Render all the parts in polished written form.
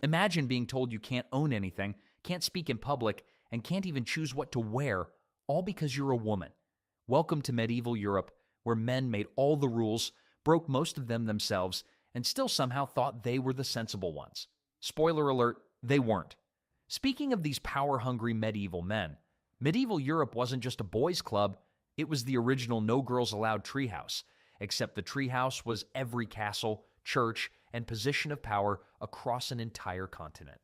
Imagine being told you can't own anything, can't speak in public, and can't even choose what to wear, all because you're a woman. Welcome to medieval Europe, where men made all the rules, broke most of them themselves, and still somehow thought they were the sensible ones. Spoiler alert, they weren't. Speaking of these power-hungry medieval men, medieval Europe wasn't just a boys' club, it was the original no girls allowed treehouse, except the treehouse was every castle, church, and position of power across an entire continent.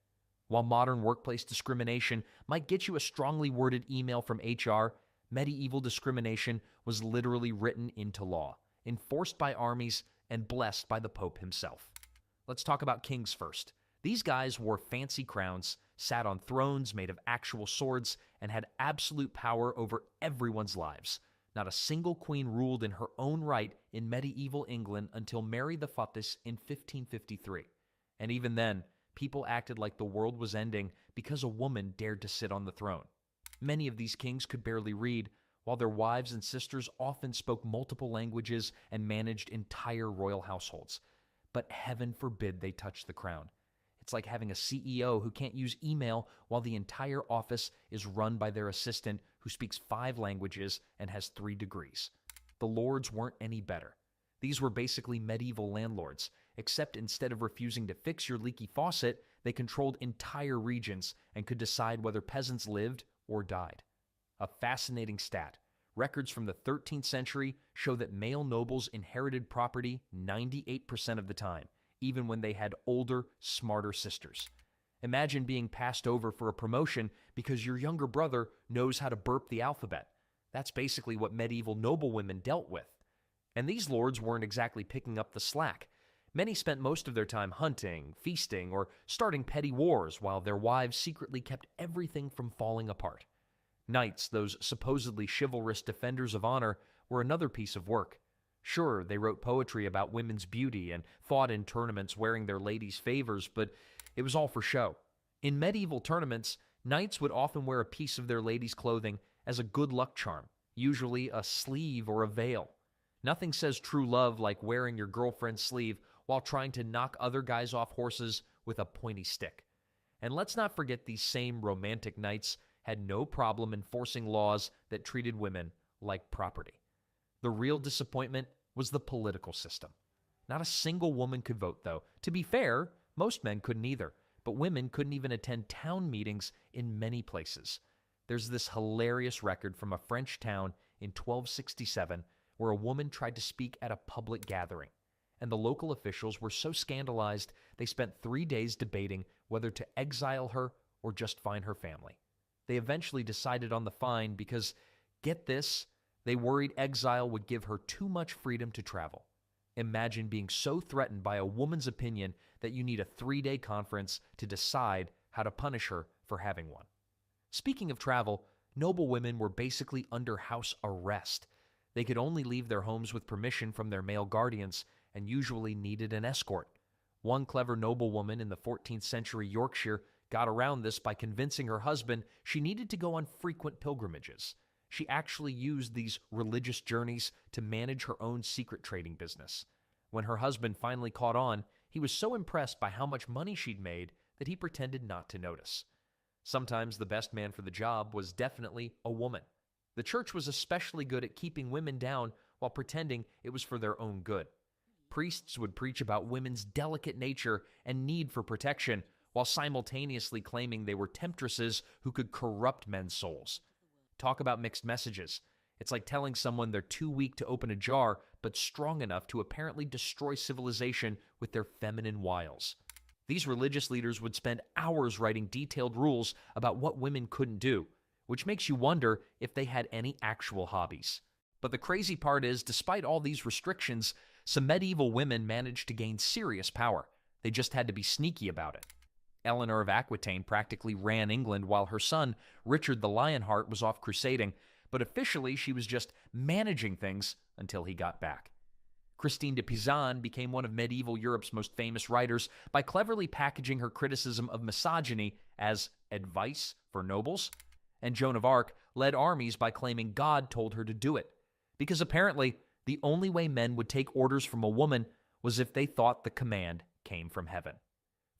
While modern workplace discrimination might get you a strongly worded email from HR, medieval discrimination was literally written into law, enforced by armies, and blessed by the Pope himself. Let's talk about kings first. These guys wore fancy crowns, sat on thrones made of actual swords, and had absolute power over everyone's lives. Not a single queen ruled in her own right in medieval England until Mary the Fotis in 1553. And even then, people acted like the world was ending because a woman dared to sit on the throne. Many of these kings could barely read, while their wives and sisters often spoke multiple languages and managed entire royal households. But heaven forbid they touch the crown. It's like having a CEO who can't use email while the entire office is run by their assistant who speaks 5 languages and has 3 degrees. The lords weren't any better. These were basically medieval landlords, except instead of refusing to fix your leaky faucet, they controlled entire regions and could decide whether peasants lived or died. A fascinating stat. Records from the 13th century show that male nobles inherited property 98% of the time, even when they had older, smarter sisters. Imagine being passed over for a promotion because your younger brother knows how to burp the alphabet. That's basically what medieval noblewomen dealt with. And these lords weren't exactly picking up the slack. Many spent most of their time hunting, feasting, or starting petty wars while their wives secretly kept everything from falling apart. Knights, those supposedly chivalrous defenders of honor, were another piece of work. Sure, they wrote poetry about women's beauty and fought in tournaments wearing their ladies' favors, but it was all for show. In medieval tournaments, knights would often wear a piece of their ladies' clothing as a good luck charm, usually a sleeve or a veil. Nothing says true love like wearing your girlfriend's sleeve while trying to knock other guys off horses with a pointy stick. And let's not forget these same romantic knights had no problem enforcing laws that treated women like property. The real disappointment was the political system. Not a single woman could vote, though. To be fair, most men couldn't either, but women couldn't even attend town meetings in many places. There's this hilarious record from a French town in 1267 where a woman tried to speak at a public gathering, and the local officials were so scandalized they spent 3 days debating whether to exile her or just fine her family. They eventually decided on the fine because, get this, they worried exile would give her too much freedom to travel. Imagine being so threatened by a woman's opinion that you need a 3-day conference to decide how to punish her for having one. Speaking of travel, noblewomen were basically under house arrest. They could only leave their homes with permission from their male guardians and usually needed an escort. One clever noblewoman in the 14th century Yorkshire got around this by convincing her husband she needed to go on frequent pilgrimages. She actually used these religious journeys to manage her own secret trading business. When her husband finally caught on, he was so impressed by how much money she'd made that he pretended not to notice. Sometimes the best man for the job was definitely a woman. The church was especially good at keeping women down while pretending it was for their own good. Priests would preach about women's delicate nature and need for protection, while simultaneously claiming they were temptresses who could corrupt men's souls. Talk about mixed messages. It's like telling someone they're too weak to open a jar, but strong enough to apparently destroy civilization with their feminine wiles. These religious leaders would spend hours writing detailed rules about what women couldn't do, which makes you wonder if they had any actual hobbies. But the crazy part is, despite all these restrictions, some medieval women managed to gain serious power. They just had to be sneaky about it. Eleanor of Aquitaine practically ran England while her son, Richard the Lionheart, was off crusading, but officially she was just managing things until he got back. Christine de Pizan became one of medieval Europe's most famous writers by cleverly packaging her criticism of misogyny as advice for nobles, and Joan of Arc led armies by claiming God told her to do it, because apparently the only way men would take orders from a woman was if they thought the command came from heaven.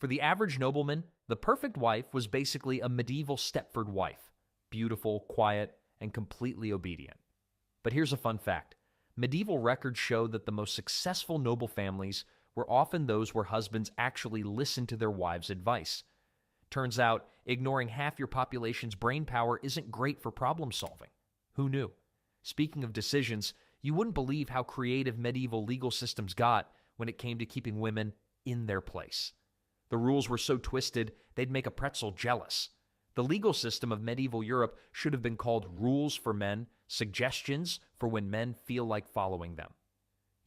For the average nobleman, the perfect wife was basically a medieval Stepford wife, beautiful, quiet, and completely obedient. But here's a fun fact. Medieval records show that the most successful noble families were often those where husbands actually listened to their wives' advice. Turns out, ignoring half your population's brain power isn't great for problem solving. Who knew? Speaking of decisions, you wouldn't believe how creative medieval legal systems got when it came to keeping women in their place. The rules were so twisted, they'd make a pretzel jealous. The legal system of medieval Europe should have been called rules for men, suggestions for when men feel like following them.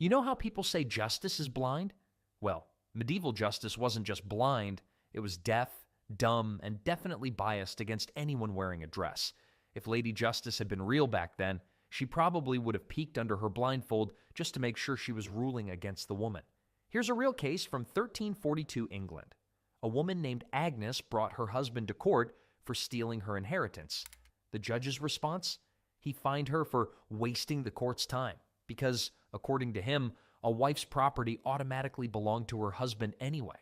You know how people say justice is blind? Well, medieval justice wasn't just blind, it was deaf, dumb, and definitely biased against anyone wearing a dress. If Lady Justice had been real back then, she probably would have peeked under her blindfold just to make sure she was ruling against the woman. Here's a real case from 1342 England. A woman named Agnes brought her husband to court for stealing her inheritance. The judge's response? He fined her for wasting the court's time because, according to him, a wife's property automatically belonged to her husband anyway.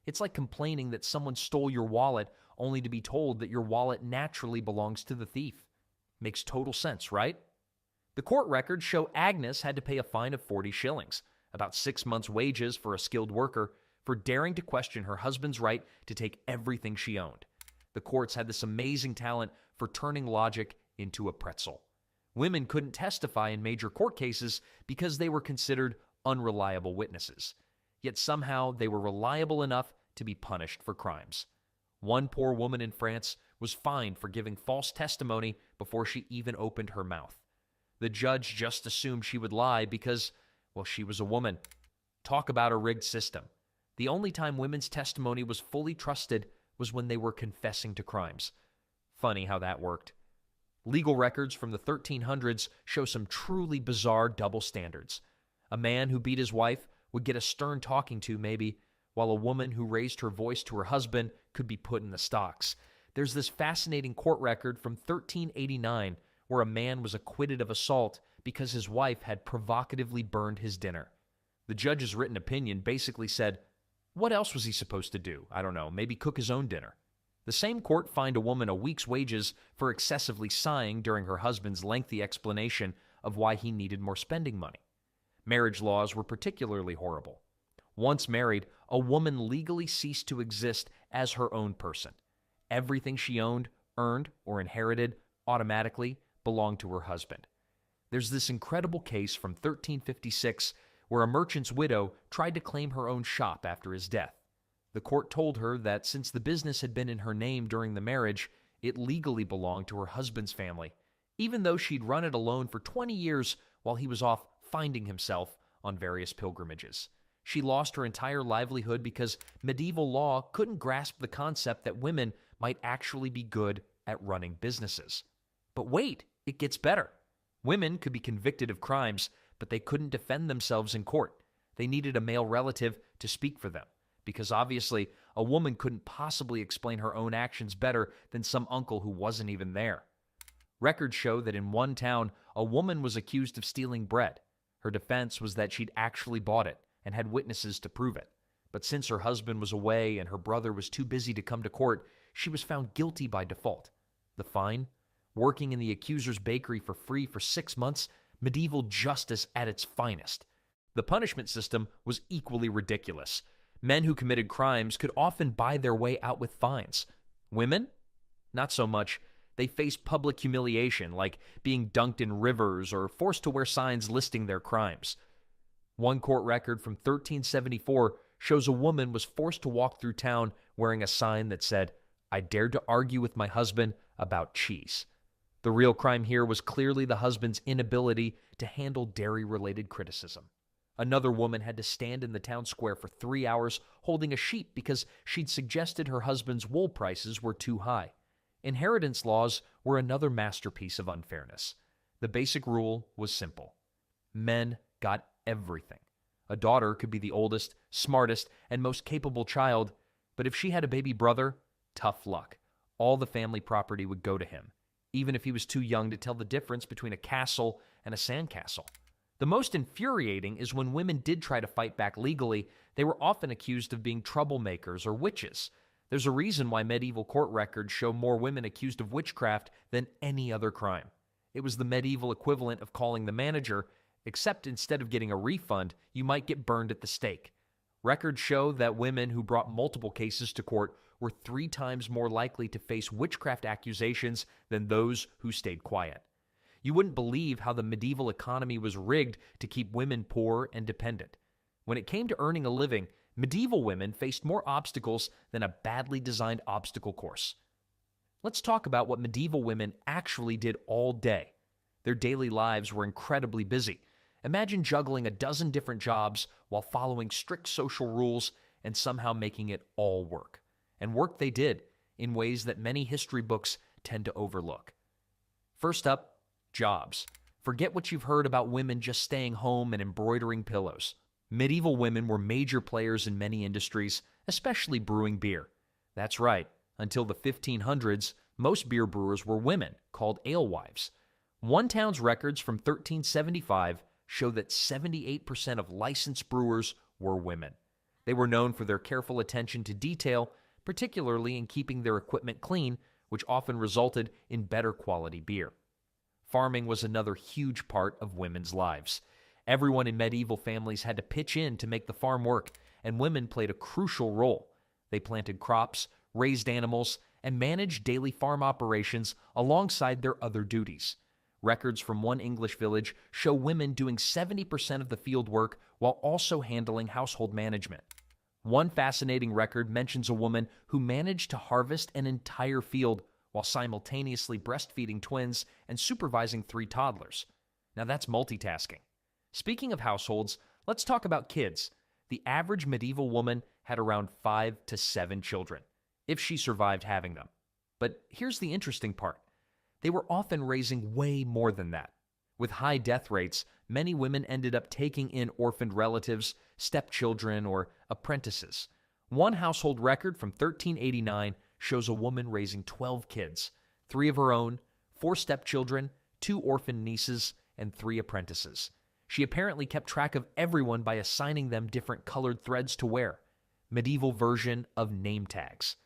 It's like complaining that someone stole your wallet only to be told that your wallet naturally belongs to the thief. Makes total sense, right? The court records show Agnes had to pay a fine of 40 shillings, about 6 months' wages for a skilled worker, for daring to question her husband's right to take everything she owned. The courts had this amazing talent for turning logic into a pretzel. Women couldn't testify in major court cases because they were considered unreliable witnesses. Yet somehow they were reliable enough to be punished for crimes. One poor woman in France was fined for giving false testimony before she even opened her mouth. The judge just assumed she would lie because, well, she was a woman. Talk about a rigged system. The only time women's testimony was fully trusted was when they were confessing to crimes. Funny how that worked. Legal records from the 1300s show some truly bizarre double standards. A man who beat his wife would get a stern talking to, maybe, while a woman who raised her voice to her husband could be put in the stocks. There's this fascinating court record from 1389 where a man was acquitted of assault because his wife had provocatively burned his dinner. The judge's written opinion basically said, what else was he supposed to do? I don't know, maybe cook his own dinner. The same court fined a woman a week's wages for excessively sighing during her husband's lengthy explanation of why he needed more spending money. Marriage laws were particularly horrible. Once married, a woman legally ceased to exist as her own person. Everything she owned, earned, or inherited automatically belonged to her husband. There's this incredible case from 1356 where a merchant's widow tried to claim her own shop after his death. The court told her that since the business had been in her name during the marriage, it legally belonged to her husband's family, even though she'd run it alone for 20 years while he was off finding himself on various pilgrimages. She lost her entire livelihood because medieval law couldn't grasp the concept that women might actually be good at running businesses. But wait, it gets better. Women could be convicted of crimes, but they couldn't defend themselves in court. They needed a male relative to speak for them, because obviously a woman couldn't possibly explain her own actions better than some uncle who wasn't even there. Records show that in one town, a woman was accused of stealing bread. Her defense was that she'd actually bought it and had witnesses to prove it. But since her husband was away and her brother was too busy to come to court, she was found guilty by default. The fine? Working in the accuser's bakery for free for 6 months, medieval justice at its finest. The punishment system was equally ridiculous. Men who committed crimes could often buy their way out with fines. Women? Not so much. They faced public humiliation, like being dunked in rivers or forced to wear signs listing their crimes. One court record from 1374 shows a woman was forced to walk through town wearing a sign that said, "I dared to argue with my husband about cheese." The real crime here was clearly the husband's inability to handle dairy-related criticism. Another woman had to stand in the town square for 3 hours holding a sheep because she'd suggested her husband's wool prices were too high. Inheritance laws were another masterpiece of unfairness. The basic rule was simple. Men got everything. A daughter could be the oldest, smartest, and most capable child, but if she had a baby brother, tough luck. All the family property would go to him, even if he was too young to tell the difference between a castle and a sandcastle. The most infuriating is when women did try to fight back legally, they were often accused of being troublemakers or witches. There's a reason why medieval court records show more women accused of witchcraft than any other crime. It was the medieval equivalent of calling the manager, except instead of getting a refund, you might get burned at the stake. Records show that women who brought multiple cases to court were 3 times more likely to face witchcraft accusations than those who stayed quiet. You wouldn't believe how the medieval economy was rigged to keep women poor and dependent. When it came to earning a living, medieval women faced more obstacles than a badly designed obstacle course. Let's talk about what medieval women actually did all day. Their daily lives were incredibly busy. Imagine juggling a dozen different jobs while following strict social rules and somehow making it all work. And work they did in ways that many history books tend to overlook. First up, jobs. Forget what you've heard about women just staying home and embroidering pillows. Medieval women were major players in many industries, especially brewing beer. That's right, until the 1500s, most beer brewers were women, called alewives. One town's records from 1375 show that 78% of licensed brewers were women. They were known for their careful attention to detail, particularly in keeping their equipment clean, which often resulted in better quality beer. Farming was another huge part of women's lives. Everyone in medieval families had to pitch in to make the farm work, and women played a crucial role. They planted crops, raised animals, and managed daily farm operations alongside their other duties. Records from one English village show women doing 70% of the field work while also handling household management. One fascinating record mentions a woman who managed to harvest an entire field while simultaneously breastfeeding twins and supervising 3 toddlers. Now that's multitasking. Speaking of households, let's talk about kids. The average medieval woman had around 5 to 7 children, if she survived having them. But here's the interesting part. They were often raising way more than that. With high death rates, many women ended up taking in orphaned relatives, stepchildren, or apprentices. One household record from 1389 shows a woman raising 12 kids, 3 of her own, 4 stepchildren, 2 orphaned nieces, and 3 apprentices. She apparently kept track of everyone by assigning them different colored threads to wear. Medieval version of name tags.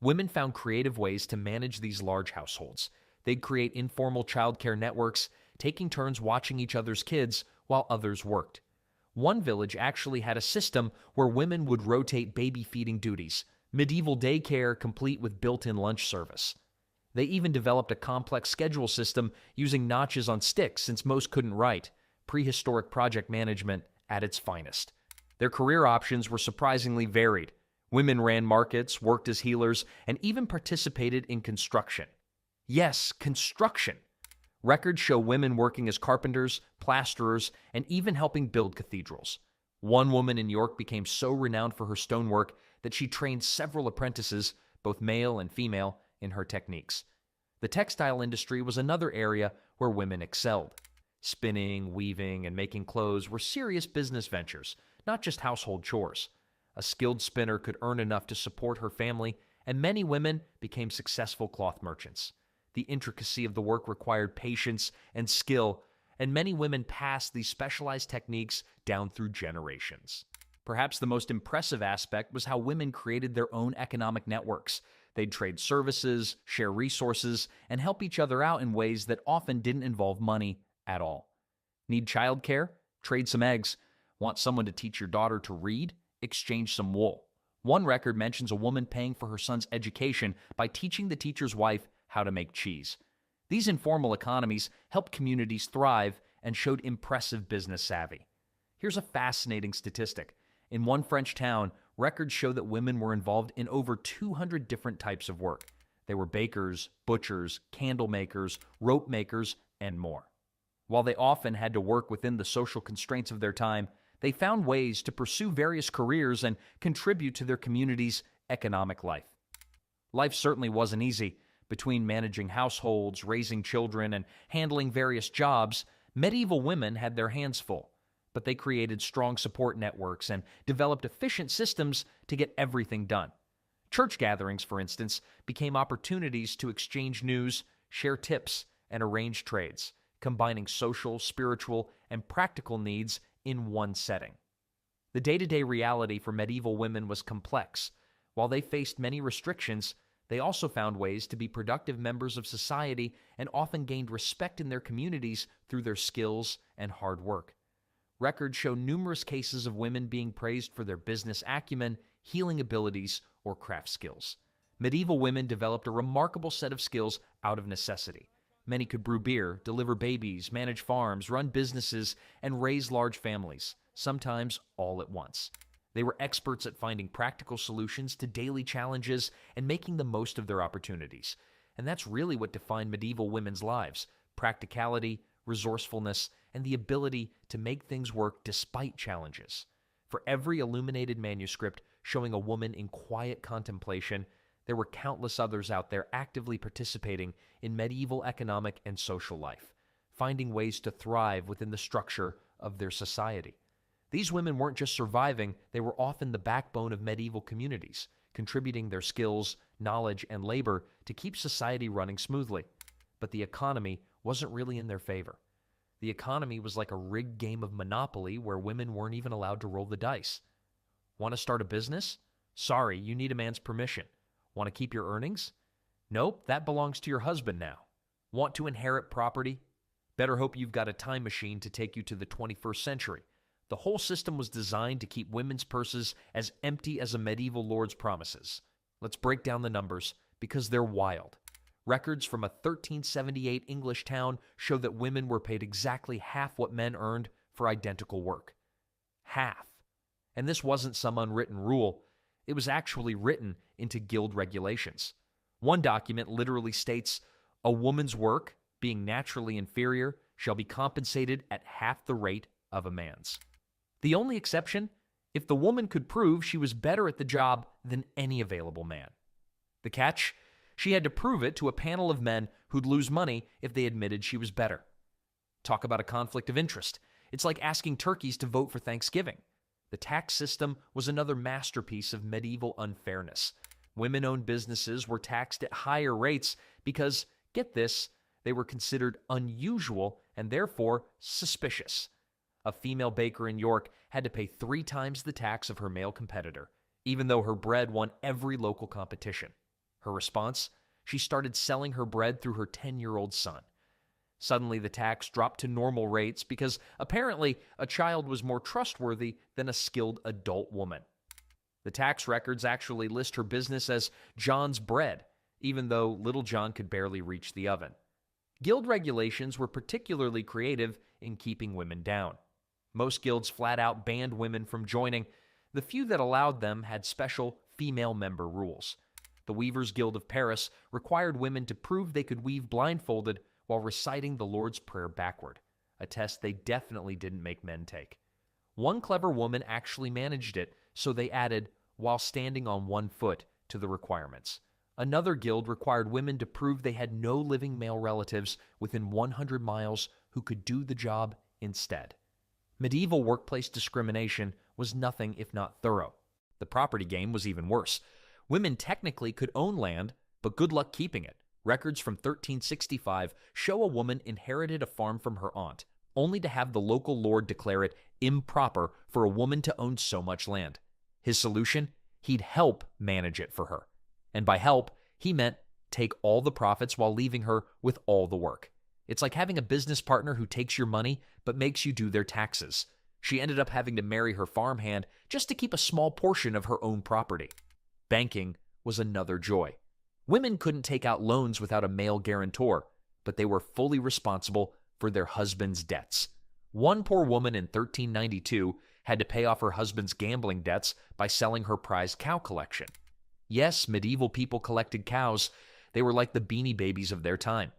Women found creative ways to manage these large households. They'd create informal childcare networks, taking turns watching each other's kids while others worked. One village actually had a system where women would rotate baby feeding duties, medieval daycare complete with built-in lunch service. They even developed a complex schedule system using notches on sticks since most couldn't write, prehistoric project management at its finest. Their career options were surprisingly varied. Women ran markets, worked as healers, and even participated in construction. Yes, construction. Records show women working as carpenters, plasterers, and even helping build cathedrals. One woman in York became so renowned for her stonework that she trained several apprentices, both male and female, in her techniques. The textile industry was another area where women excelled. Spinning, weaving, and making clothes were serious business ventures, not just household chores. A skilled spinner could earn enough to support her family, and many women became successful cloth merchants. The intricacy of the work required patience and skill, and many women passed these specialized techniques down through generations. Perhaps the most impressive aspect was how women created their own economic networks. They'd trade services, share resources, and help each other out in ways that often didn't involve money at all. Need childcare? Trade some eggs. Want someone to teach your daughter to read? Exchange some wool. One record mentions a woman paying for her son's education by teaching the teacher's wife how to make cheese. These informal economies helped communities thrive and showed impressive business savvy. Here's a fascinating statistic. In one French town, records show that women were involved in over 200 different types of work. They were bakers, butchers, candle makers, rope makers, and more. While they often had to work within the social constraints of their time, they found ways to pursue various careers and contribute to their community's economic life. Life certainly wasn't easy. Between managing households, raising children, and handling various jobs, medieval women had their hands full. But they created strong support networks and developed efficient systems to get everything done. Church gatherings, for instance, became opportunities to exchange news, share tips, and arrange trades, combining social, spiritual, and practical needs in one setting. The day-to-day reality for medieval women was complex. While they faced many restrictions, they also found ways to be productive members of society and often gained respect in their communities through their skills and hard work. Records show numerous cases of women being praised for their business acumen, healing abilities, or craft skills. Medieval women developed a remarkable set of skills out of necessity. Many could brew beer, deliver babies, manage farms, run businesses, and raise large families, sometimes all at once. They were experts at finding practical solutions to daily challenges and making the most of their opportunities. And that's really what defined medieval women's lives: practicality, resourcefulness, and the ability to make things work despite challenges. For every illuminated manuscript showing a woman in quiet contemplation, there were countless others out there actively participating in medieval economic and social life, finding ways to thrive within the structure of their society. These women weren't just surviving, they were often the backbone of medieval communities, contributing their skills, knowledge, and labor to keep society running smoothly. But the economy wasn't really in their favor. The economy was like a rigged game of Monopoly where women weren't even allowed to roll the dice. Want to start a business? Sorry, you need a man's permission. Want to keep your earnings? Nope, that belongs to your husband now. Want to inherit property? Better hope you've got a time machine to take you to the 21st century. The whole system was designed to keep women's purses as empty as a medieval lord's promises. Let's break down the numbers, because they're wild. Records from a 1378 English town show that women were paid exactly half what men earned for identical work. Half. And this wasn't some unwritten rule. It was actually written into guild regulations. One document literally states, "A woman's work, being naturally inferior, shall be compensated at half the rate of a man's." The only exception, if the woman could prove she was better at the job than any available man. The catch? She had to prove it to a panel of men who'd lose money if they admitted she was better. Talk about a conflict of interest. It's like asking turkeys to vote for Thanksgiving. The tax system was another masterpiece of medieval unfairness. Women-owned businesses were taxed at higher rates because, get this, they were considered unusual and therefore suspicious. A female baker in York had to pay 3 times the tax of her male competitor, even though her bread won every local competition. Her response? She started selling her bread through her 10-year-old son. Suddenly, the tax dropped to normal rates because apparently a child was more trustworthy than a skilled adult woman. The tax records actually list her business as John's Bread, even though little John could barely reach the oven. Guild regulations were particularly creative in keeping women down. Most guilds flat out banned women from joining. The few that allowed them had special female member rules. The Weavers' Guild of Paris required women to prove they could weave blindfolded while reciting the Lord's Prayer backward, a test they definitely didn't make men take. One clever woman actually managed it, so they added, "while standing on one foot," to the requirements. Another guild required women to prove they had no living male relatives within 100 miles who could do the job instead. Medieval workplace discrimination was nothing if not thorough. The property game was even worse. Women technically could own land, but good luck keeping it. Records from 1365 show a woman inherited a farm from her aunt, only to have the local lord declare it improper for a woman to own so much land. His solution? He'd help manage it for her. And by help, he meant take all the profits while leaving her with all the work. It's like having a business partner who takes your money but makes you do their taxes. She ended up having to marry her farmhand just to keep a small portion of her own property. Banking was another joy. Women couldn't take out loans without a male guarantor, but they were fully responsible for their husband's debts. One poor woman in 1392 had to pay off her husband's gambling debts by selling her prized cow collection. Yes, medieval people collected cows. They were like the Beanie Babies of their time.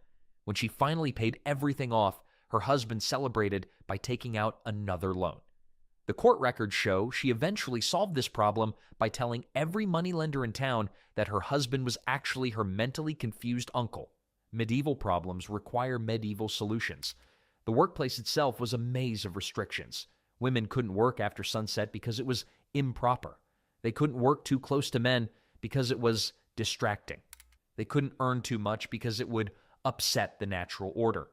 When she finally paid everything off, her husband celebrated by taking out another loan. The court records show she eventually solved this problem by telling every moneylender in town that her husband was actually her mentally confused uncle. Medieval problems require medieval solutions. The workplace itself was a maze of restrictions. Women couldn't work after sunset because it was improper. They couldn't work too close to men because it was distracting. They couldn't earn too much because it would upset the natural order.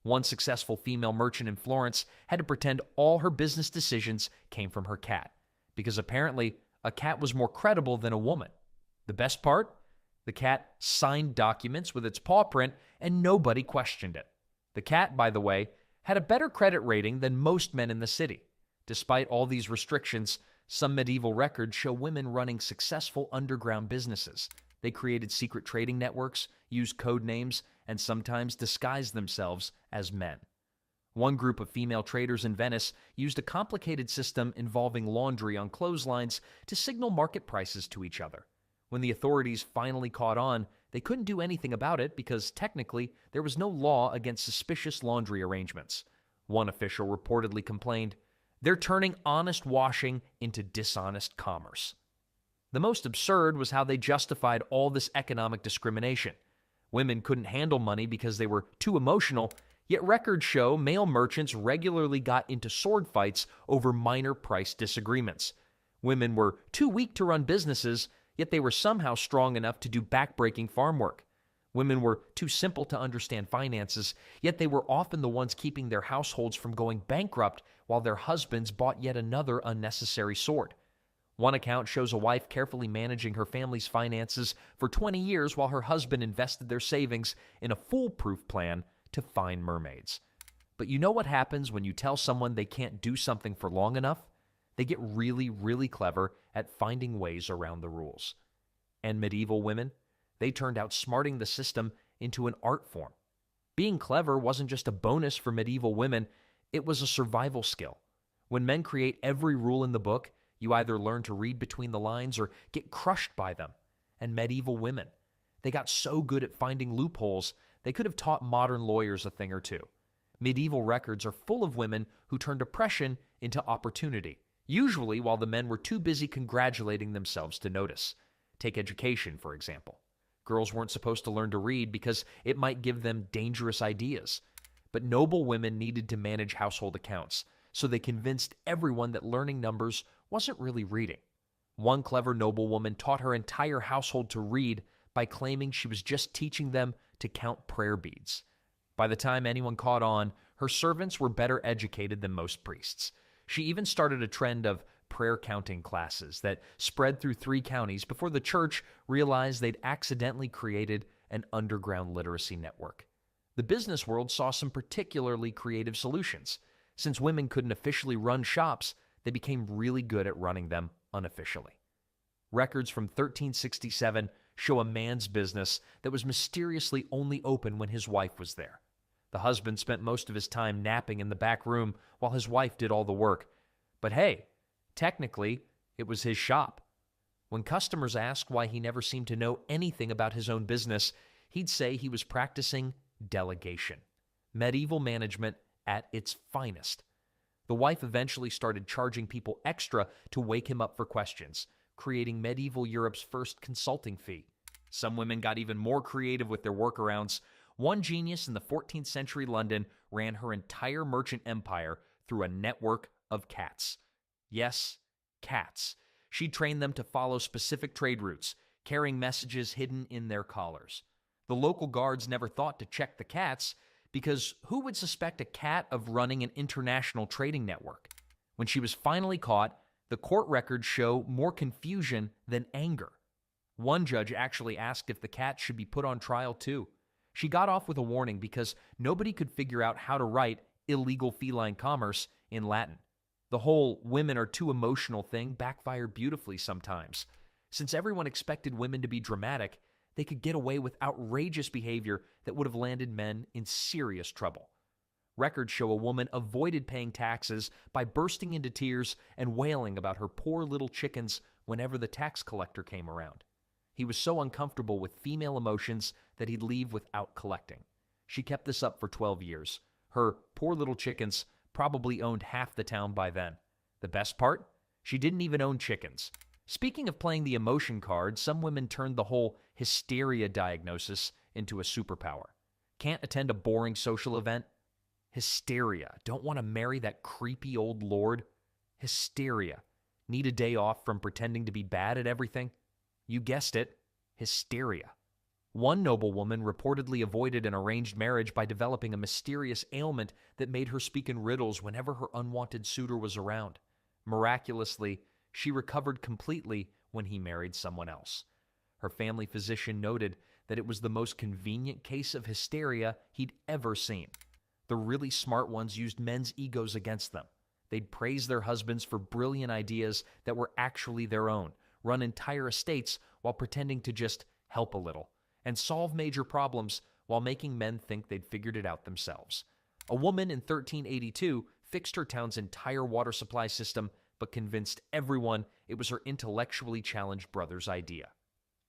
One successful female merchant in Florence had to pretend all her business decisions came from her cat, because apparently a cat was more credible than a woman. The best part? The cat signed documents with its paw print and nobody questioned it. The cat, by the way, had a better credit rating than most men in the city. Despite all these restrictions, some medieval records show women running successful underground businesses. They created secret trading networks, used code names, and sometimes disguised themselves as men. One group of female traders in Venice used a complicated system involving laundry on clotheslines to signal market prices to each other. When the authorities finally caught on, they couldn't do anything about it because technically there was no law against suspicious laundry arrangements. One official reportedly complained, "They're turning honest washing into dishonest commerce." The most absurd was how they justified all this economic discrimination. Women couldn't handle money because they were too emotional, yet records show male merchants regularly got into sword fights over minor price disagreements. Women were too weak to run businesses, yet they were somehow strong enough to do backbreaking farm work. Women were too simple to understand finances, yet they were often the ones keeping their households from going bankrupt while their husbands bought yet another unnecessary sword. One account shows a wife carefully managing her family's finances for 20 years while her husband invested their savings in a foolproof plan to find mermaids. But you know what happens when you tell someone they can't do something for long enough? They get really, really clever at finding ways around the rules. And medieval women? They turned outsmarting the system into an art form. Being clever wasn't just a bonus for medieval women, it was a survival skill. When men create every rule in the book, you either learn to read between the lines or get crushed by them. And medieval women, they got so good at finding loopholes, they could have taught modern lawyers a thing or two. Medieval records are full of women who turned oppression into opportunity, usually while the men were too busy congratulating themselves to notice. Take education, for example. Girls weren't supposed to learn to read because it might give them dangerous ideas. But noble women needed to manage household accounts, so they convinced everyone that learning numbers wasn't really reading. One clever noblewoman taught her entire household to read by claiming she was just teaching them to count prayer beads. By the time anyone caught on, her servants were better educated than most priests. She even started a trend of prayer counting classes that spread through 3 counties before the church realized they'd accidentally created an underground literacy network. The business world saw some particularly creative solutions. Since women couldn't officially run shops, they became really good at running them unofficially. Records from 1367 show a man's business that was mysteriously only open when his wife was there. The husband spent most of his time napping in the back room while his wife did all the work. But hey, technically, it was his shop. When customers asked why he never seemed to know anything about his own business, he'd say he was practicing delegation. Medieval management at its finest. The wife eventually started charging people extra to wake him up for questions, creating medieval Europe's first consulting fee. Some women got even more creative with their workarounds. One genius in the 14th century London ran her entire merchant empire through a network of cats. Yes, cats. She trained them to follow specific trade routes, carrying messages hidden in their collars. The local guards never thought to check the cats, because who would suspect a cat of running an international trading network? When she was finally caught, the court records show more confusion than anger. One judge actually asked if the cat should be put on trial too. She got off with a warning because nobody could figure out how to write illegal feline commerce in Latin. The whole women are too emotional thing backfired beautifully sometimes. Since everyone expected women to be dramatic, they could get away with outrageous behavior that would have landed men in serious trouble. Records show a woman avoided paying taxes by bursting into tears and wailing about her poor little chickens whenever the tax collector came around. He was so uncomfortable with female emotions that he'd leave without collecting. She kept this up for 12 years. Her poor little chickens probably owned half the town by then. The best part? She didn't even own chickens. Speaking of playing the emotion card, some women turned the whole hysteria diagnosis into a superpower. Can't attend a boring social event? Hysteria. Don't want to marry that creepy old lord? Hysteria. Need a day off from pretending to be bad at everything? You guessed it, hysteria. One noblewoman reportedly avoided an arranged marriage by developing a mysterious ailment that made her speak in riddles whenever her unwanted suitor was around. Miraculously, she recovered completely when he married someone else. Her family physician noted that it was the most convenient case of hysteria he'd ever seen. The really smart ones used men's egos against them. They'd praise their husbands for brilliant ideas that were actually their own, run entire estates while pretending to just help a little, and solve major problems while making men think they'd figured it out themselves. A woman in 1382 fixed her town's entire water supply system, but convinced everyone it was her intellectually challenged brother's idea.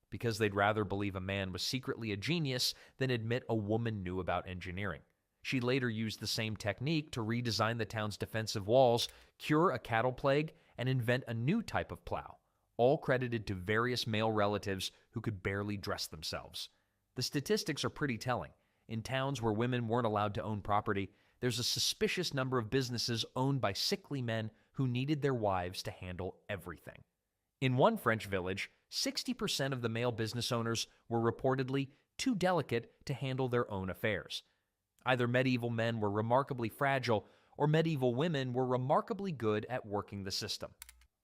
Because they'd rather believe a man was secretly a genius than admit a woman knew about engineering. She later used the same technique to redesign the town's defensive walls, cure a cattle plague, and invent a new type of plow, all credited to various male relatives who could barely dress themselves. The statistics are pretty telling. In towns where women weren't allowed to own property, there's a suspicious number of businesses owned by sickly men who needed their wives to handle everything. In one French village, 60% of the male business owners were reportedly too delicate to handle their own affairs. Either medieval men were remarkably fragile, or medieval women were remarkably good at working the system.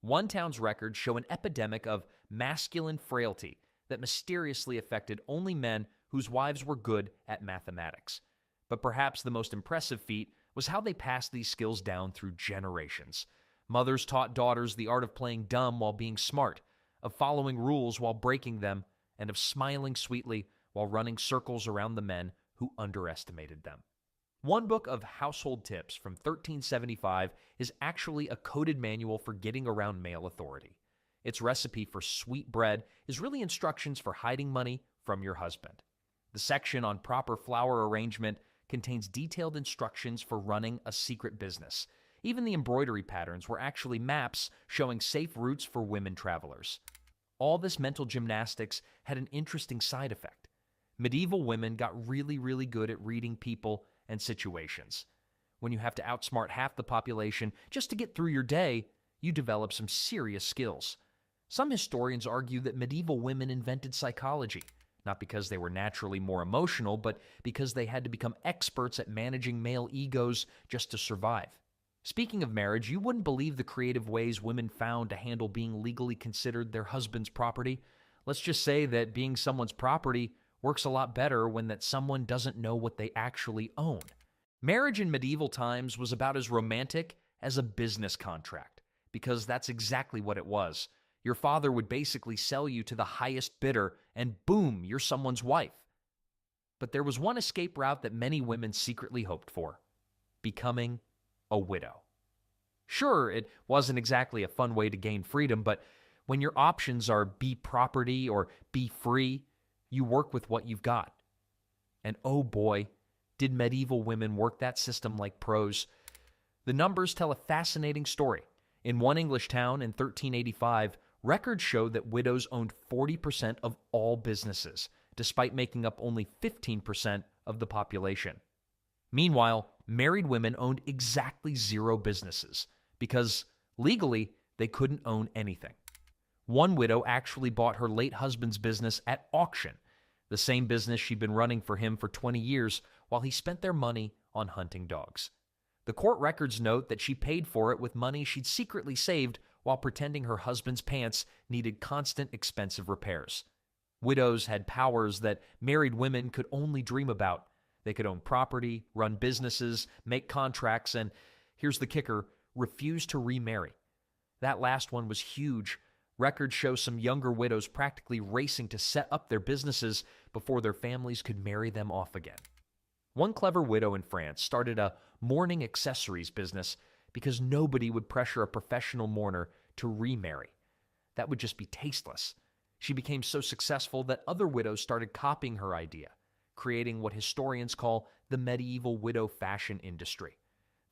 One town's records show an epidemic of masculine frailty that mysteriously affected only men whose wives were good at mathematics. But perhaps the most impressive feat was how they passed these skills down through generations. Mothers taught daughters the art of playing dumb while being smart, of following rules while breaking them, and of smiling sweetly while running circles around the men who underestimated them. One book of household tips from 1375 is actually a coded manual for getting around male authority. Its recipe for sweet bread is really instructions for hiding money from your husband. The section on proper flower arrangement contains detailed instructions for running a secret business. Even the embroidery patterns were actually maps showing safe routes for women travelers. All this mental gymnastics had an interesting side effect. Medieval women got really good at reading people and situations. When you have to outsmart half the population just to get through your day, you develop some serious skills. Some historians argue that medieval women invented psychology, not because they were naturally more emotional, but because they had to become experts at managing male egos just to survive. Speaking of marriage, you wouldn't believe the creative ways women found to handle being legally considered their husband's property. Let's just say that being someone's property works a lot better when that someone doesn't know what they actually own. Marriage in medieval times was about as romantic as a business contract, because that's exactly what it was. Your father would basically sell you to the highest bidder, and boom, you're someone's wife. But there was one escape route that many women secretly hoped for: becoming a widow. Sure, it wasn't exactly a fun way to gain freedom, but when your options are be property or be free, you work with what you've got. And oh boy, did medieval women work that system like pros. The numbers tell a fascinating story. In one English town in 1385, records show that widows owned 40% of all businesses, despite making up only 15% of the population. Meanwhile, married women owned exactly 0 businesses, because legally they couldn't own anything. One widow actually bought her late husband's business at auction, the same business she'd been running for him for 20 years while he spent their money on hunting dogs. The court records note that she paid for it with money she'd secretly saved while pretending her husband's pants needed constant expensive repairs. Widows had powers that married women could only dream about. They could own property, run businesses, make contracts, and, here's the kicker, refuse to remarry. That last one was huge. Records show some younger widows practically racing to set up their businesses before their families could marry them off again. One clever widow in France started a mourning accessories business because nobody would pressure a professional mourner to remarry. That would just be tasteless. She became so successful that other widows started copying her idea, creating what historians call the medieval widow fashion industry.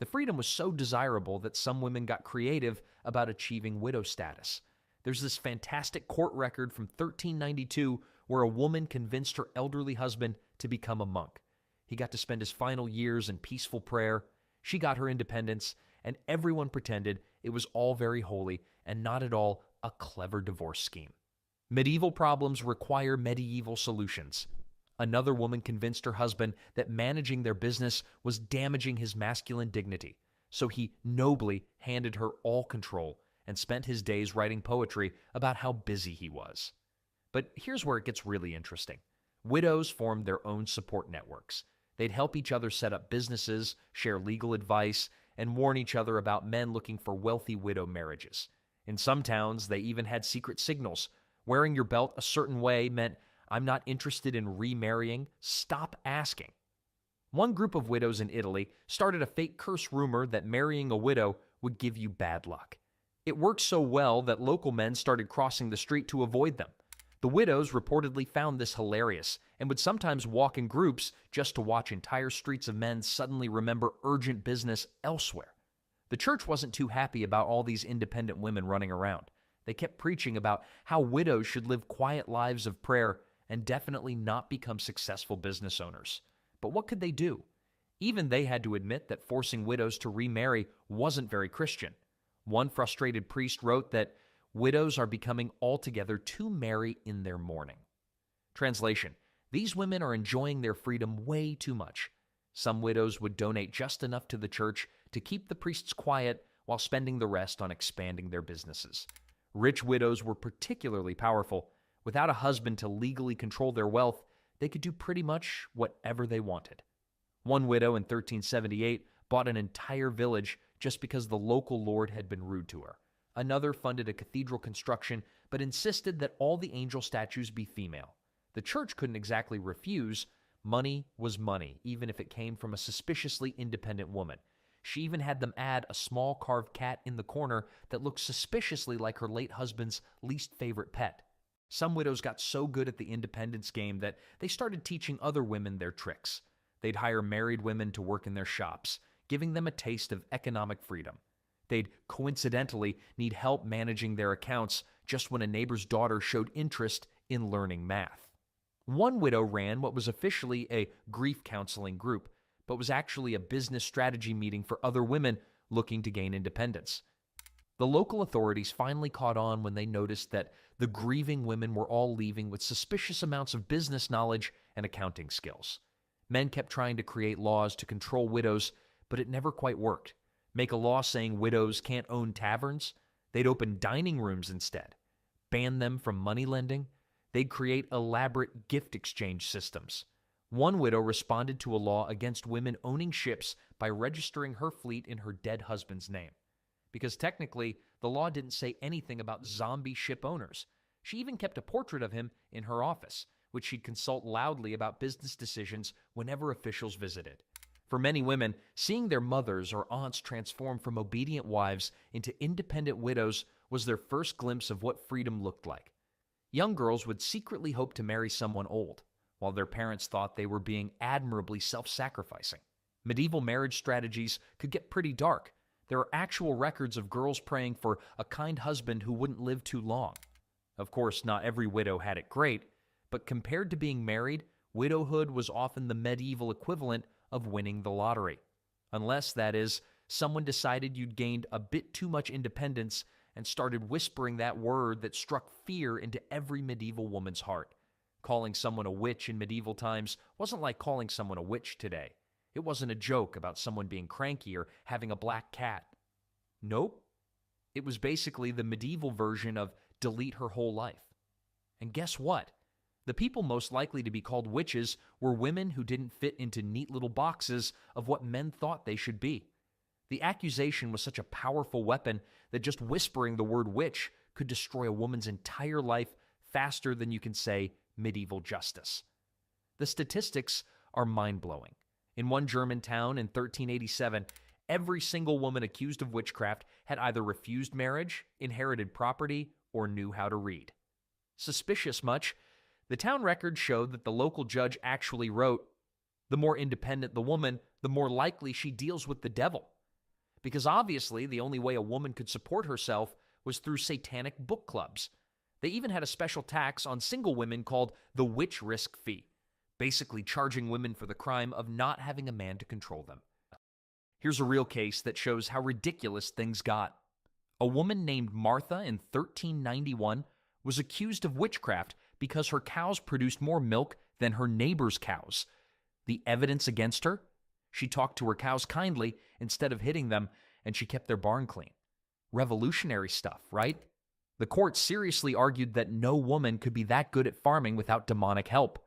The freedom was so desirable that some women got creative about achieving widow status. There's this fantastic court record from 1392 where a woman convinced her elderly husband to become a monk. He got to spend his final years in peaceful prayer. She got her independence, and everyone pretended it was all very holy and not at all a clever divorce scheme. Medieval problems require medieval solutions. Another woman convinced her husband that managing their business was damaging his masculine dignity, so he nobly handed her all control and spent his days writing poetry about how busy he was. But here's where it gets really interesting. Widows formed their own support networks. They'd help each other set up businesses, share legal advice, and warn each other about men looking for wealthy widow marriages. In some towns, they even had secret signals. Wearing your belt a certain way meant, "I'm not interested in remarrying. Stop asking." One group of widows in Italy started a fake curse rumor that marrying a widow would give you bad luck. It worked so well that local men started crossing the street to avoid them. The widows reportedly found this hilarious and would sometimes walk in groups just to watch entire streets of men suddenly remember urgent business elsewhere. The church wasn't too happy about all these independent women running around. They kept preaching about how widows should live quiet lives of prayer and definitely not become successful business owners. But what could they do? Even they had to admit that forcing widows to remarry wasn't very Christian. One frustrated priest wrote that widows are becoming altogether too merry in their mourning. Translation: these women are enjoying their freedom way too much. Some widows would donate just enough to the church to keep the priests quiet while spending the rest on expanding their businesses. Rich widows were particularly powerful. Without a husband to legally control their wealth, they could do pretty much whatever they wanted. One widow in 1378 bought an entire village just because the local lord had been rude to her. Another funded a cathedral construction, but insisted that all the angel statues be female. The church couldn't exactly refuse. Money was money, even if it came from a suspiciously independent woman. She even had them add a small carved cat in the corner that looked suspiciously like her late husband's least favorite pet. Some widows got so good at the independence game that they started teaching other women their tricks. They'd hire married women to work in their shops, giving them a taste of economic freedom. They'd coincidentally need help managing their accounts just when a neighbor's daughter showed interest in learning math. One widow ran what was officially a grief counseling group, but was actually a business strategy meeting for other women looking to gain independence. The local authorities finally caught on when they noticed that the grieving women were all leaving with suspicious amounts of business knowledge and accounting skills. Men kept trying to create laws to control widows, but it never quite worked. Make a law saying widows can't own taverns? They'd open dining rooms instead. Ban them from money lending? They'd create elaborate gift exchange systems. One widow responded to a law against women owning ships by registering her fleet in her dead husband's name. Because technically, the law didn't say anything about zombie ship owners. She even kept a portrait of him in her office, which she'd consult loudly about business decisions whenever officials visited. For many women, seeing their mothers or aunts transform from obedient wives into independent widows was their first glimpse of what freedom looked like. Young girls would secretly hope to marry someone old, while their parents thought they were being admirably self-sacrificing. Medieval marriage strategies could get pretty dark. There are actual records of girls praying for a kind husband who wouldn't live too long. Of course, not every widow had it great, but compared to being married, widowhood was often the medieval equivalent of winning the lottery. Unless, that is, someone decided you'd gained a bit too much independence and started whispering that word that struck fear into every medieval woman's heart. Calling someone a witch in medieval times wasn't like calling someone a witch today. It wasn't a joke about someone being cranky or having a black cat. Nope. It was basically the medieval version of delete her whole life. And guess what? The people most likely to be called witches were women who didn't fit into neat little boxes of what men thought they should be. The accusation was such a powerful weapon that just whispering the word witch could destroy a woman's entire life faster than you can say medieval justice. The statistics are mind-blowing. In one German town in 1387, every single woman accused of witchcraft had either refused marriage, inherited property, or knew how to read. Suspicious much, the town records showed that the local judge actually wrote, "The more independent the woman, the more likely she deals with the devil." Because obviously the only way a woman could support herself was through satanic book clubs. They even had a special tax on single women called the witch risk fee, basically charging women for the crime of not having a man to control them. Here's a real case that shows how ridiculous things got. A woman named Martha in 1391 was accused of witchcraft because her cows produced more milk than her neighbor's cows. The evidence against her? She talked to her cows kindly instead of hitting them, and she kept their barn clean. Revolutionary stuff, right? The court seriously argued that no woman could be that good at farming without demonic help.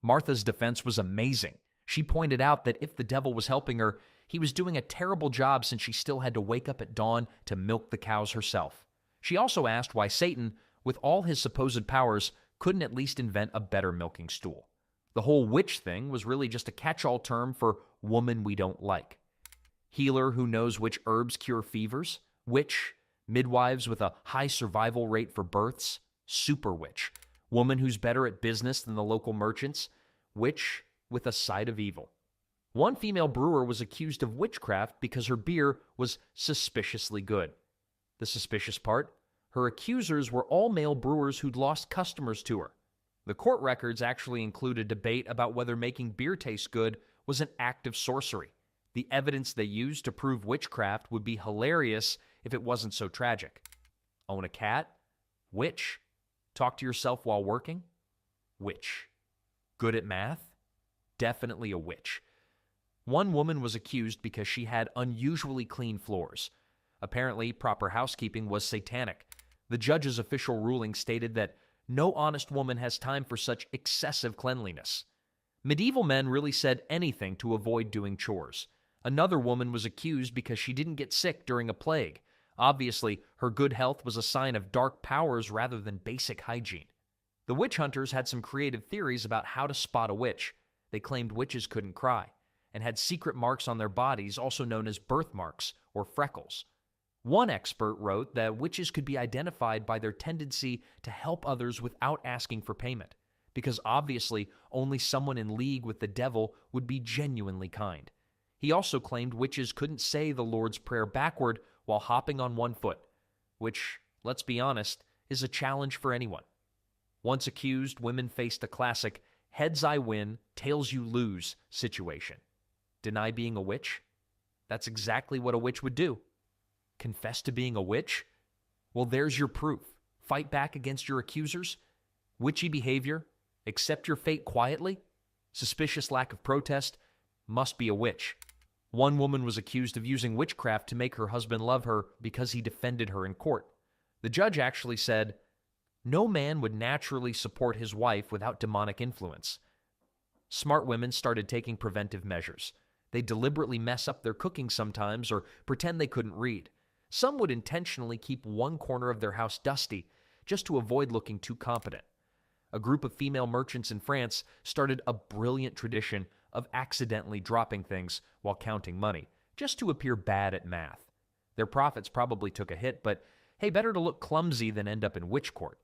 Martha's defense was amazing. She pointed out that if the devil was helping her, he was doing a terrible job since she still had to wake up at dawn to milk the cows herself. She also asked why Satan, with all his supposed powers, couldn't at least invent a better milking stool. The whole witch thing was really just a catch-all term for woman we don't like. Healer who knows which herbs cure fevers. Witch. Midwives with a high survival rate for births. Super witch. Woman who's better at business than the local merchants. Witch with a side of evil. One female brewer was accused of witchcraft because her beer was suspiciously good. The suspicious part? Her accusers were all male brewers who'd lost customers to her. The court records actually include a debate about whether making beer taste good was an act of sorcery. The evidence they used to prove witchcraft would be hilarious if it wasn't so tragic. Own a cat? Witch. Talk to yourself while working? Witch. Good at math? Definitely a witch. One woman was accused because she had unusually clean floors. Apparently, proper housekeeping was satanic. The judge's official ruling stated that no honest woman has time for such excessive cleanliness. Medieval men really said anything to avoid doing chores. Another woman was accused because she didn't get sick during a plague. Obviously, her good health was a sign of dark powers rather than basic hygiene. The witch hunters had some creative theories about how to spot a witch. They claimed witches couldn't cry, and had secret marks on their bodies, also known as birthmarks or freckles. One expert wrote that witches could be identified by their tendency to help others without asking for payment, because obviously only someone in league with the devil would be genuinely kind. He also claimed witches couldn't say the Lord's Prayer backward while hopping on one foot, which, let's be honest, is a challenge for anyone. Once accused, women faced a classic heads I win, tails you lose situation. Deny being a witch? That's exactly what a witch would do. Confess to being a witch? Well, there's your proof. Fight back against your accusers? Witchy behavior? Accept your fate quietly? Suspicious lack of protest? Must be a witch. One woman was accused of using witchcraft to make her husband love her because he defended her in court. The judge actually said, "No man would naturally support his wife without demonic influence." Smart women started taking preventive measures. They deliberately mess up their cooking sometimes or pretend they couldn't read. Some would intentionally keep one corner of their house dusty just to avoid looking too competent. A group of female merchants in France started a brilliant tradition of accidentally dropping things while counting money, just to appear bad at math. Their profits probably took a hit, but hey, better to look clumsy than end up in witch court.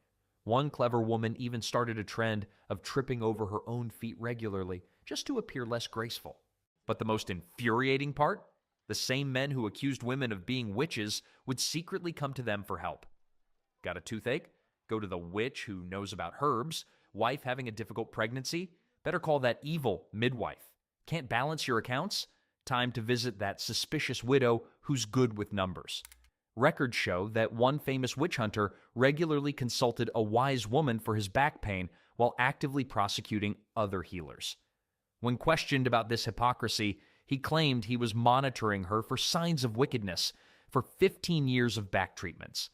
One clever woman even started a trend of tripping over her own feet regularly, just to appear less graceful. But the most infuriating part? The same men who accused women of being witches would secretly come to them for help. Got a toothache? Go to the witch who knows about herbs. Wife having a difficult pregnancy? Better call that evil midwife. Can't balance your accounts? Time to visit that suspicious widow who's good with numbers. Records show that one famous witch hunter regularly consulted a wise woman for his back pain while actively prosecuting other healers. When questioned about this hypocrisy, he claimed he was monitoring her for signs of wickedness for 15 years of back treatments.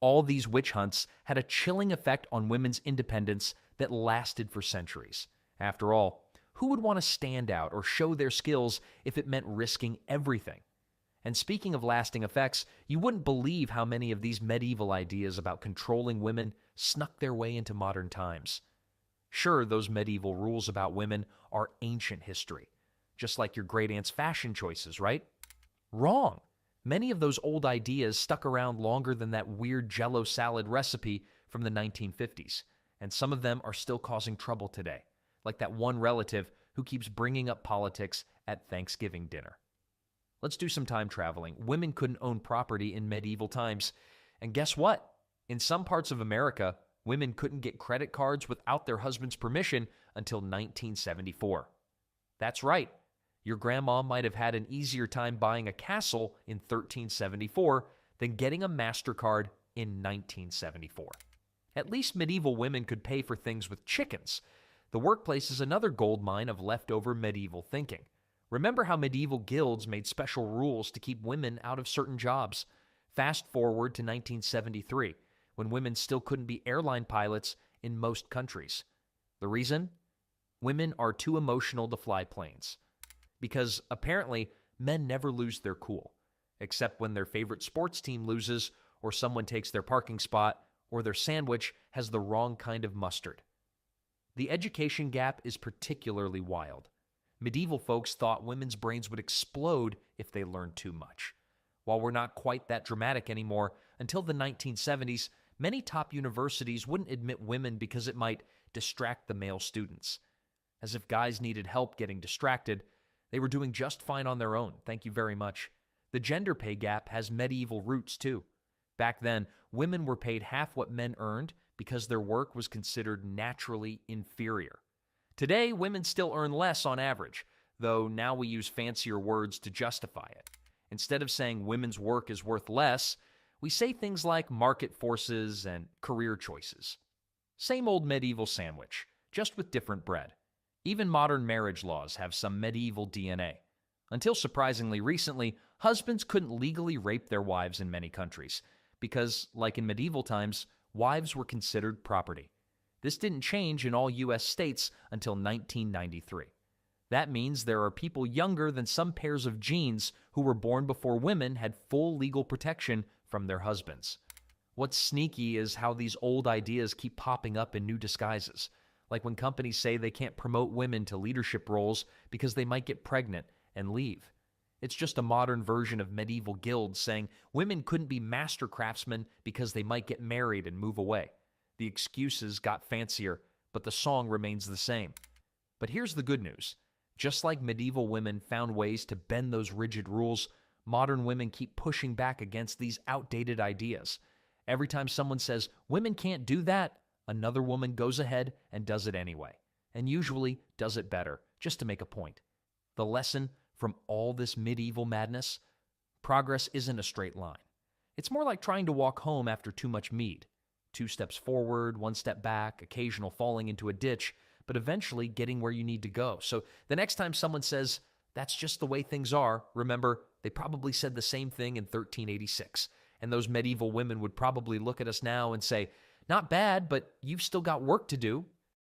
All these witch hunts had a chilling effect on women's independence that lasted for centuries. After all, who would want to stand out or show their skills if it meant risking everything? And speaking of lasting effects, you wouldn't believe how many of these medieval ideas about controlling women snuck their way into modern times. Sure, those medieval rules about women are ancient history, just like your great-aunt's fashion choices, right? Wrong. Many of those old ideas stuck around longer than that weird Jell-O salad recipe from the 1950s, and some of them are still causing trouble today, like that one relative who keeps bringing up politics at Thanksgiving dinner. Let's do some time traveling. Women couldn't own property in medieval times. And guess what? In some parts of America, women couldn't get credit cards without their husband's permission until 1974. That's right. Your grandma might have had an easier time buying a castle in 1374 than getting a MasterCard in 1974. At least medieval women could pay for things with chickens. The workplace is another goldmine of leftover medieval thinking. Remember how medieval guilds made special rules to keep women out of certain jobs. Fast forward to 1973, when women still couldn't be airline pilots in most countries. The reason? Women are too emotional to fly planes. Because apparently, men never lose their cool, except when their favorite sports team loses, or someone takes their parking spot, or their sandwich has the wrong kind of mustard. The education gap is particularly wild. Medieval folks thought women's brains would explode if they learned too much. While we're not quite that dramatic anymore, until the 1970s, many top universities wouldn't admit women because it might distract the male students. As if guys needed help getting distracted, they were doing just fine on their own, thank you very much. The gender pay gap has medieval roots too. Back then, women were paid half what men earned because their work was considered naturally inferior. Today, women still earn less on average, though now we use fancier words to justify it. Instead of saying women's work is worth less, we say things like market forces and career choices. Same old medieval sandwich, just with different bread. Even modern marriage laws have some medieval DNA. Until surprisingly recently, husbands couldn't legally rape their wives in many countries, because, like in medieval times, wives were considered property. This didn't change in all U.S. states until 1993. That means there are people younger than some pairs of genes who were born before women had full legal protection from their husbands. What's sneaky is how these old ideas keep popping up in new disguises, like when companies say they can't promote women to leadership roles because they might get pregnant and leave. It's just a modern version of medieval guilds saying women couldn't be master craftsmen because they might get married and move away. The excuses got fancier, but the song remains the same. But here's the good news. Just like medieval women found ways to bend those rigid rules, modern women keep pushing back against these outdated ideas. Every time someone says, women can't do that, another woman goes ahead and does it anyway, and usually does it better, just to make a point. The lesson from all this medieval madness? Progress isn't a straight line. It's more like trying to walk home after too much mead. 2 steps forward, 1 step back, occasional falling into a ditch, but eventually getting where you need to go. So the next time someone says, that's just the way things are, remember, they probably said the same thing in 1386. And those medieval women would probably look at us now and say, not bad, but you've still got work to do.